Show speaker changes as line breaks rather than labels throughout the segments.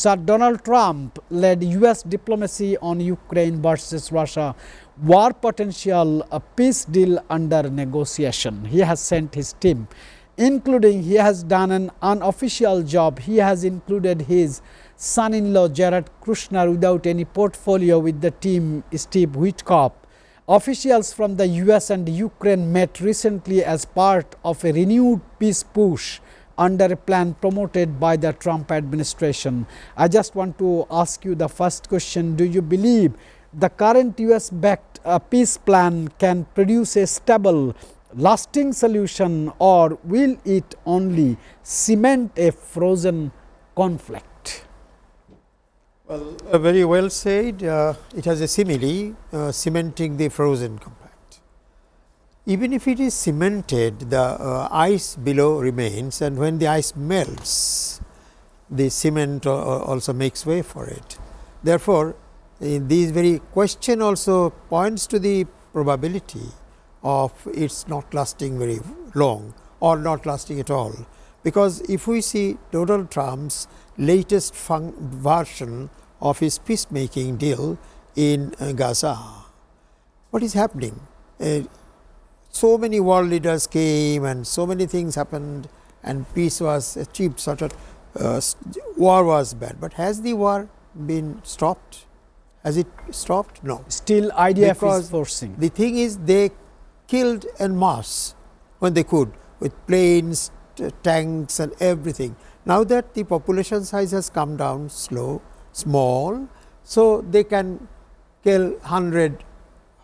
Sir Donald Trump led US diplomacy on Ukraine versus Russia war potential a peace deal under negotiation. He has sent his team, including he has done an unofficial job. He has included his son-in-law Jared Kushner without any portfolio with the team Steve Witkoff. Officials from the US and Ukraine met recently as part of a renewed peace push under a plan promoted by the Trump administration. I just want to ask you the first question. Do you believe the current US-backed peace plan can produce a stable, lasting solution, or will it only cement a frozen conflict?
Well, very well said. It has a simile, cementing the frozen compact. Even if it is cemented, the ice below remains, and when the ice melts, the cement also makes way for it. Therefore, this very question also points to the probability of its not lasting very long or not lasting at all. Because if we see Donald Trump's latest version of his peacemaking deal in Gaza, what is happening? So many world leaders came and so many things happened and peace was achieved, sort of war was bad. But has the war been stopped? Has it stopped? No.
Still IDF is forcing.
The thing is, they killed en masse when they could, with planes, tanks and everything. Now that the population size has come down small, so they can kill 100,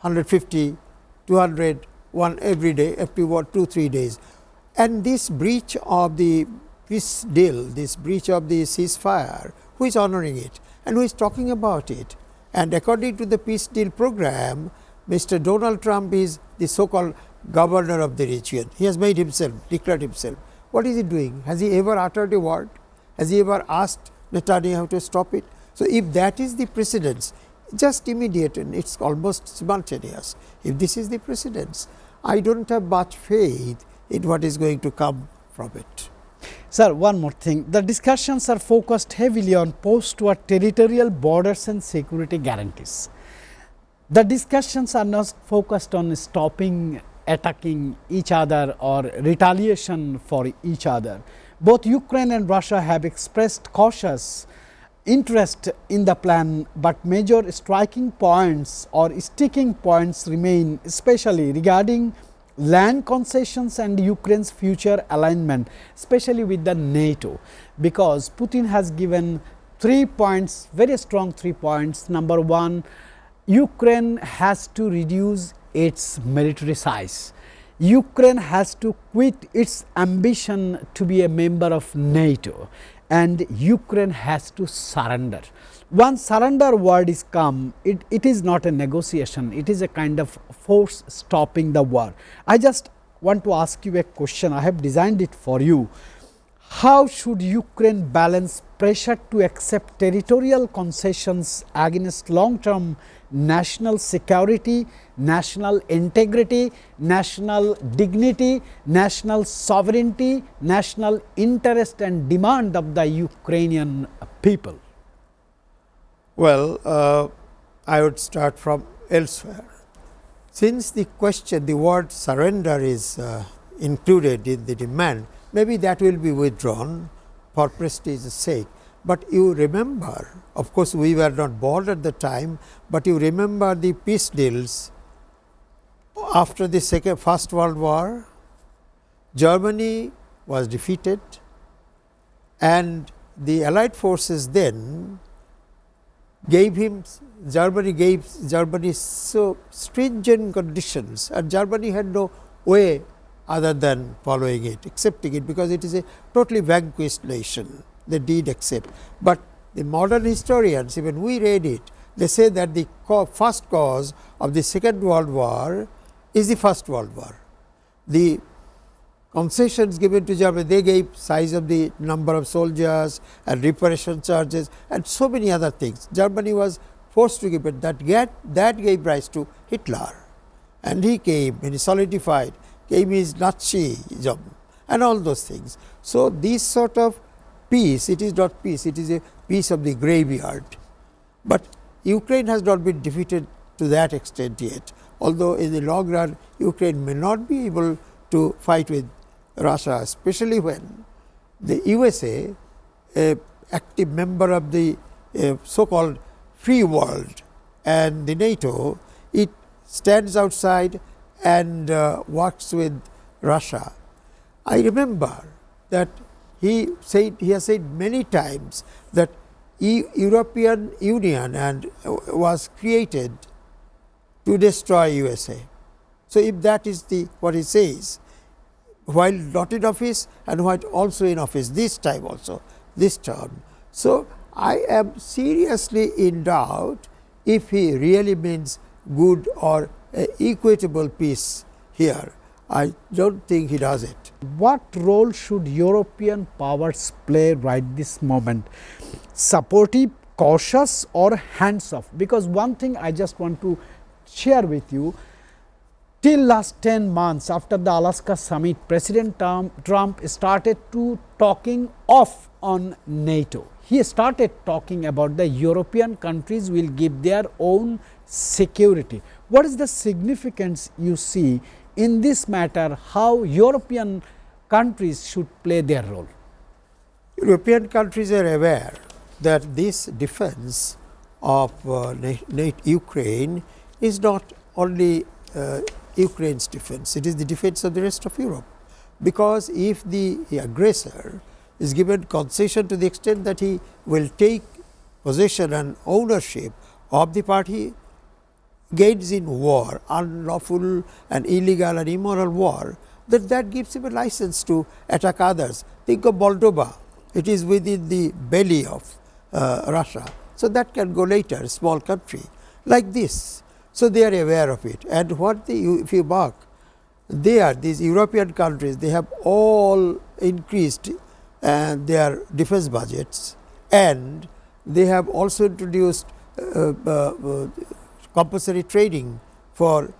150, 200, one every day, every 2-3 days. And this breach of the peace deal, this breach of the ceasefire, who is honoring it and who is talking about it? And according to the peace deal program, Mr. Donald Trump is the so-called governor of the region. He has made himself, declared himself. What is he doing? Has he ever uttered a word? Has he ever asked Netanyahu to stop it? So, if that is the precedence, just immediate and it is almost simultaneous. If this is the precedence, I do not have much faith in what is going to come from it.
Sir, one more thing. The discussions are focused heavily on post-war territorial borders and security guarantees. The discussions are not focused on stopping attacking each other or retaliation for each other. Both Ukraine and Russia have expressed cautious interest in the plan, but major striking points or sticking points remain, especially regarding land concessions and Ukraine's future alignment, especially with the NATO, because Putin has given 3 points, very strong 3 points. Number one, Ukraine has to reduce its military size. Ukraine has to quit its ambition to be a member of NATO, and Ukraine has to surrender. Once surrender word is come, it is not a negotiation, it is a kind of force stopping the war. I just want to ask you a question, I have designed it for you. How should Ukraine balance pressure to accept territorial concessions against long-term national security, national integrity, national dignity, national sovereignty, national interest and demand of the Ukrainian people?
Well, I would start from elsewhere. Since the question, the word surrender is included in the demand, maybe that will be withdrawn for prestige's sake. But you remember, of course, we were not born at the time, but you remember the peace deals after the First World War. Germany was defeated and the Allied forces then gave Germany so stringent conditions, and Germany had no way other than following it, accepting it, because it is a totally vanquished nation. They did accept. But the modern historians, even we read it, they say that the first cause of the Second World War is the First World War. The concessions given to Germany, they gave size of the number of soldiers and reparation charges and so many other things. Germany was forced to give it. That gave rise to Hitler, and he came and he solidified, came his Nazism and all those things. So, this sort of peace, it is not peace, it is a piece of the graveyard. But Ukraine has not been defeated to that extent yet, although in the long run Ukraine may not be able to fight with Russia, especially when the USA, a active member of the so-called free world, and the NATO, it stands outside and works with Russia. I remember that he has said many times that European Union was created to destroy USA. So if that is what he says, while not in office and while also in office this time also, this term. So I am seriously in doubt if he really means good or equitable peace here. I don't think he does it.
What role should European powers play right this moment? Supportive, cautious or hands off? Because one thing I just want to share with you, till last 10 months after the Alaska summit, President Trump started to talking off on NATO. He started talking about the European countries will give their own security. What is the significance you see in this matter, how European countries should play their role?
European countries are aware that this defense of Ukraine is not only Ukraine's defense, it is the defense of the rest of Europe. Because if the aggressor is given concession to the extent that he will take possession and ownership of the part he gains in war, unlawful and illegal and immoral war, that gives him a license to attack others. Think of Moldova, it is within the belly of Russia. So that can go later, a small country like this. So they are aware of it. And if you mark, these European countries, they have all increased their defense budgets, and they have also introduced compulsory training for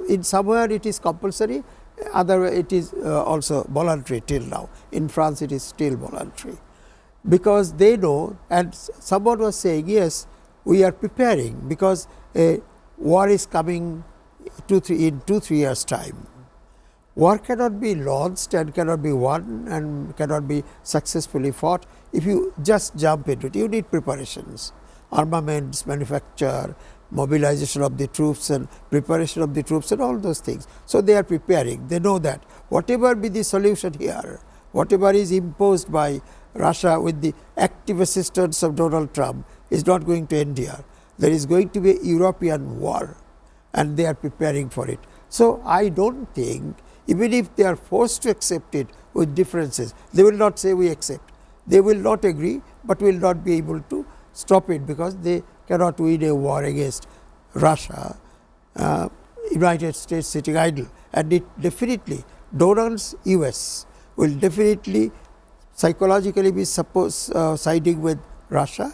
in somewhere it is compulsory, other it is also voluntary till now. In France it is still voluntary, because they know, and someone was saying, yes, we are preparing because a war is coming in 2-3 years time. War cannot be launched and cannot be won and cannot be successfully fought if you just jump into it. You need preparations, armaments, manufacture, mobilization of the troops and preparation of the troops and all those things. So they are preparing. They know that whatever be the solution here, whatever is imposed by Russia with the active assistance of Donald Trump is not going to end here. There is going to be a European war, and they are preparing for it. So I don't think, even if they are forced to accept it with differences, they will not say we accept. They will not agree, but will not be able to stop it, because they cannot win a war against Russia, United States sitting idle. And it definitely, Donald's US will definitely psychologically be siding with Russia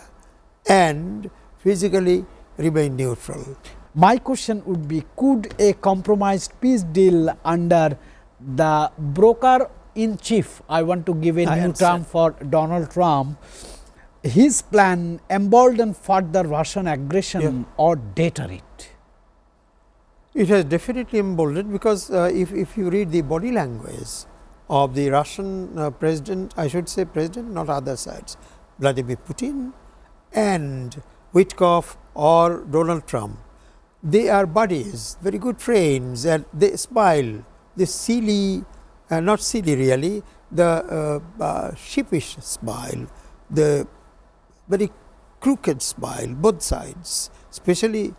and physically remain neutral.
My question would be, could a compromised peace deal under the broker in chief, I want to give a new term for Donald Trump, his plan embolden further Russian aggression or deter it?
It has definitely emboldened, because if you read the body language of the Russian president, I should say president, not other sides, Vladimir Putin and Witkoff or Donald Trump, they are buddies, very good friends, and they smile, this silly, not silly really, the sheepish smile, the very crooked smile, both sides, especially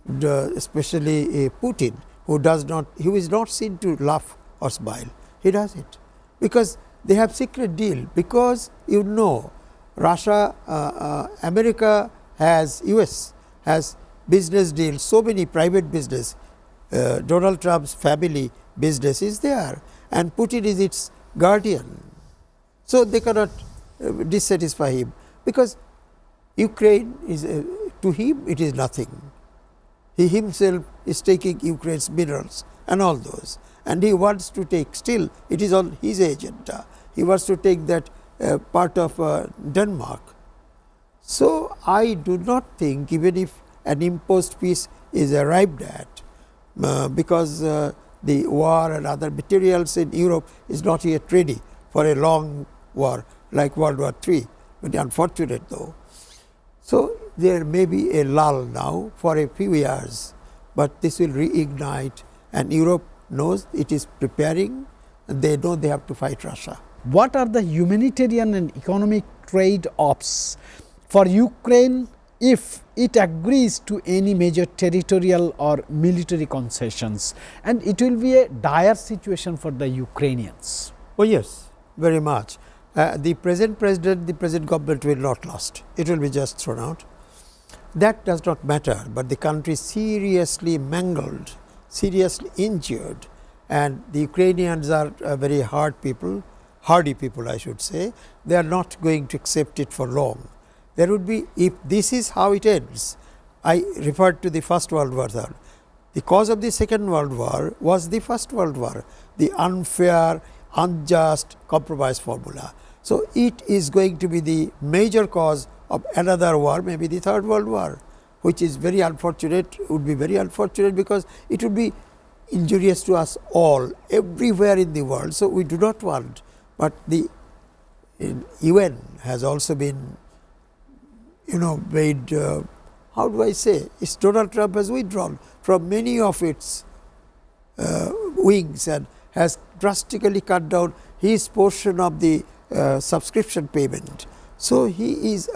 Putin, who is not seen to laugh or smile. He does it because they have secret deal, because Russia, America has, US has business deals, so many private business, Donald Trump's family business is there, and Putin is its guardian. So they cannot dissatisfy him, because Ukraine is, to him it is nothing. He himself is taking Ukraine's minerals and all those, and he wants to take, still it is on his agenda, he wants to take that part of Denmark. So I do not think, even if an imposed peace is arrived at, because the war and other materials in Europe is not yet ready for a long war like World War III, but unfortunate though. So there may be a lull now for a few years, but this will reignite, and Europe knows it is preparing, and they know they have to fight Russia.
What are the humanitarian and economic trade-offs for Ukraine if it agrees to any major territorial or military concessions, and it will be a dire situation for the Ukrainians?
Oh yes, very much. The present president, the present government will not last. It will be just thrown out. That does not matter, but the country is seriously mangled, seriously injured, and the Ukrainians are very hardy people I should say. They are not going to accept it for long. There would be, if this is how it ends, I referred to the First World War. The cause of the Second World War was the First World War, the unfair, unjust compromise formula. So it is going to be the major cause of another war, maybe the Third World War, which is very unfortunate, would be very unfortunate, because it would be injurious to us all, everywhere in the world. So we do not want, but the UN has also been, made, how do I say, it's Donald Trump has withdrawn from many of its wings and has drastically cut down his portion of the subscription payment. So he is,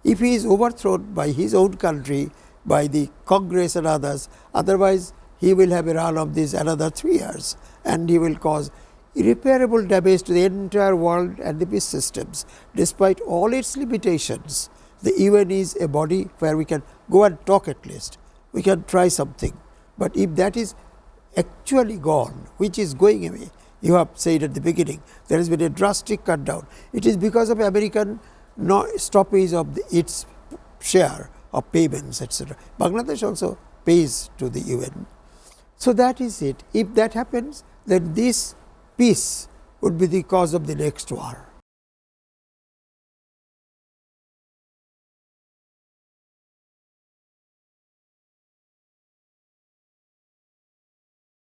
if he is overthrown by his own country, by the Congress and others, otherwise he will have a run of this another 3 years, and he will cause irreparable damage to the entire world and the peace systems. Despite all its limitations, the UN is a body where we can go and talk at least. We can try something. But if that is actually gone, which is going away, you have said at the beginning, there has been a drastic cut down. It is because of American stoppage of its share of payments, etc. Bangladesh also pays to the UN. So that is it. If that happens, then this peace would be the cause of the next war.